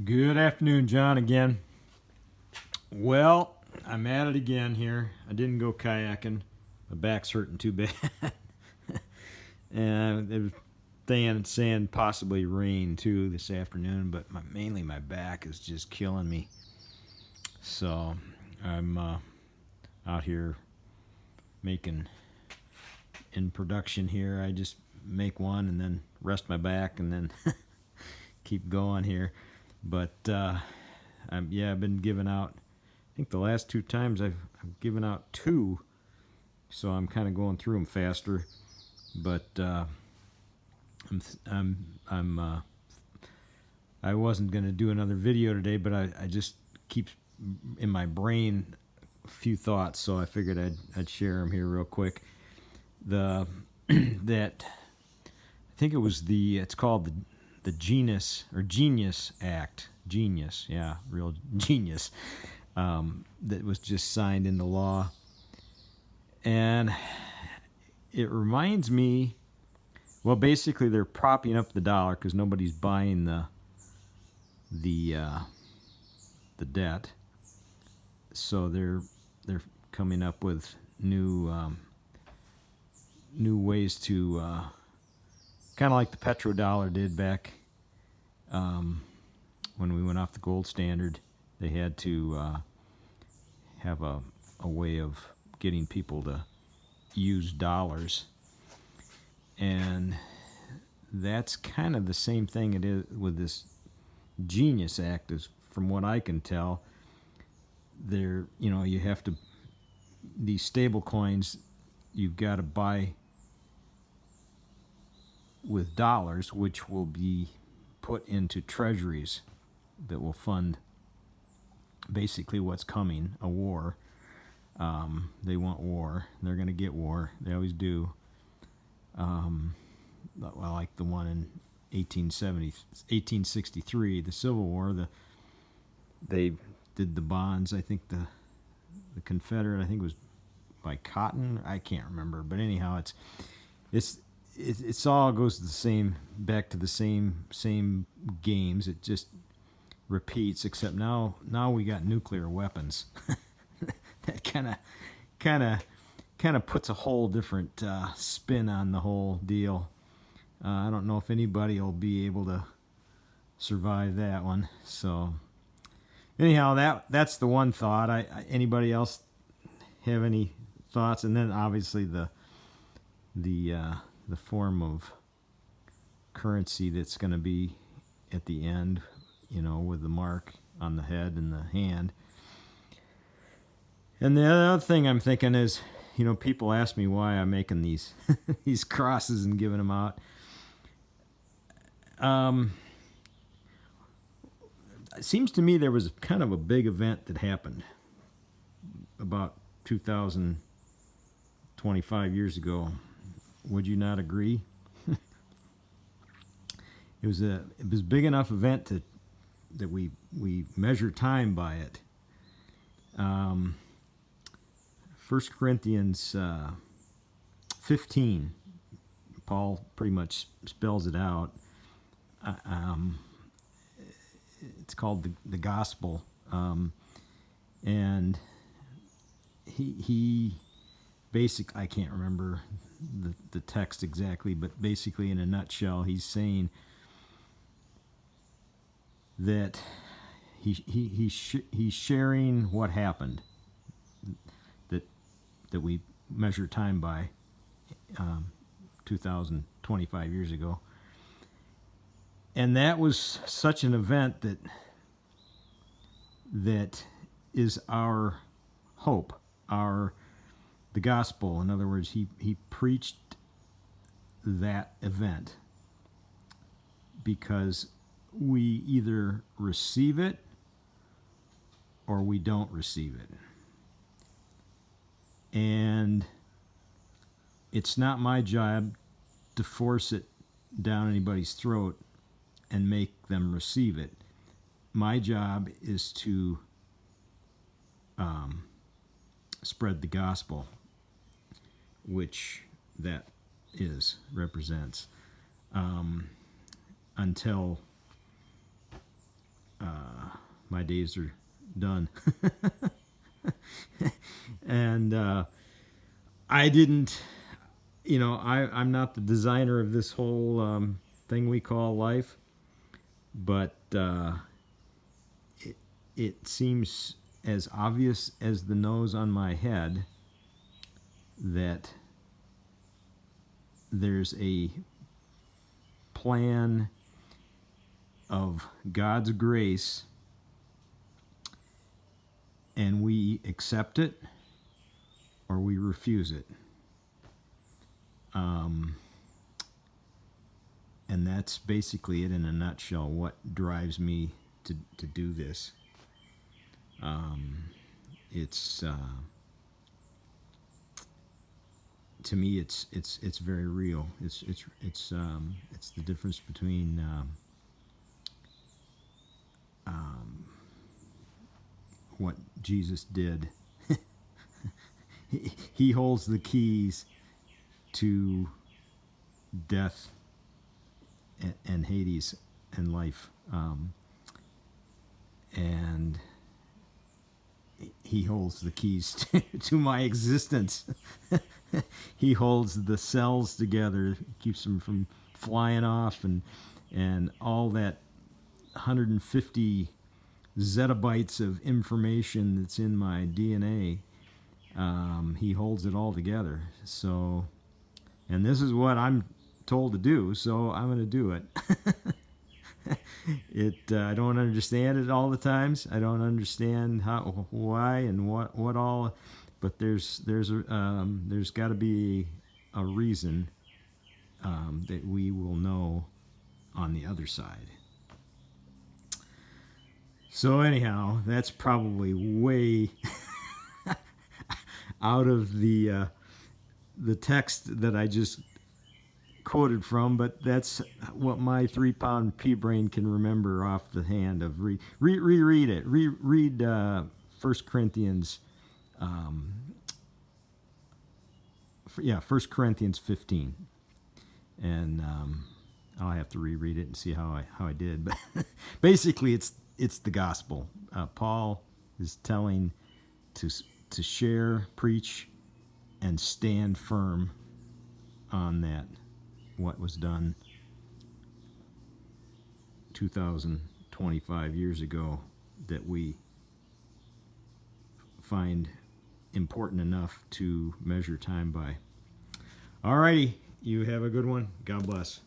Good afternoon, John, again. Well, I'm at it again here. I didn't go kayaking. My back's hurting too bad. And it was saying possibly rain too this afternoon, but mainly my back is just killing me. So I'm out here making in production here. I just make one and then rest my back and then keep going here. But I've been giving out. I think the last two times I've given out two, so I'm kind of going through them faster. But I wasn't going to do another video today, but I just keep in my brain a few thoughts, so I figured I'd share them here real quick. I think it was it's called the Genius Act. Genius, yeah, real genius. That was just signed into law. And it reminds me, well, basically they're propping up the dollar because nobody's buying the debt. So they're coming up with new ways to kind of like the petrodollar did back when we went off the gold standard. They had to have a way of getting people to use dollars. And that's kind of the same thing it is with this Genius Act, is from what I can tell. You have to, these stable coins, you've got to buy with dollars, which will be put into treasuries that will fund basically what's coming, a war. They want war. They're going to get war. They always do. Like the one in 1863, the Civil War. They did the bonds. I think the Confederate, I think it was by Cotton. I can't remember, but anyhow, it's all goes to the same, back to the same games. It just repeats, except now we got nuclear weapons. That kind of puts a whole different spin on the whole deal. I don't know if anybody will be able to survive that one. So anyhow, that's the one thought. Anybody else have any thoughts? And then obviously the form of currency that's going to be at the end, with the mark on the head and the hand. And the other thing I'm thinking is, people ask me why I'm making these these crosses and giving them out. It seems to me there was kind of a big event that happened about 2025 years ago. Would you not agree? It was big enough event that we measure time by it. 1 Corinthians 15, Paul pretty much spells it out. It's called the gospel, and he basically, I can't remember the text exactly, but basically in a nutshell, he's saying that he's sharing what happened, that we measure time by 2025 years ago. And that was such an event that is our hope, the gospel. In other words, he preached that event because we either receive it or we don't receive it. And it's not my job to force it down anybody's throat and make them receive it. My job is to spread the gospel, which that represents, until my days are done. And I didn't, I'm not the designer of this whole thing we call life, but it seems as obvious as the nose on my head that there's a plan of God's grace, and we accept it or we refuse it. And that's basically it in a nutshell, what drives me to do this. It's to me, it's very real. It's the difference between what Jesus did. He holds the keys to death and Hades and life, and he holds the keys to my existence. He holds the cells together, keeps them from flying off, and all that 150 zettabytes of information that's in my DNA. He holds it all together. So, and this is what I'm told to do, so I'm going to do it. I don't understand it all the times. I don't understand how, why, and what all, but there's got to be a reason that we will know on the other side. So anyhow, that's probably way out of the text that I just quoted from, but that's what my 3-pound pea brain can remember off the hand of reread it. Read 1 Corinthians, 1 Corinthians 15, and I'll have to reread it and see how I did. But basically, it's the gospel. Paul is telling to share, preach, and stand firm on that, what was done 2025 years ago, that we find important enough to measure time by. Alrighty, you have a good one. God bless.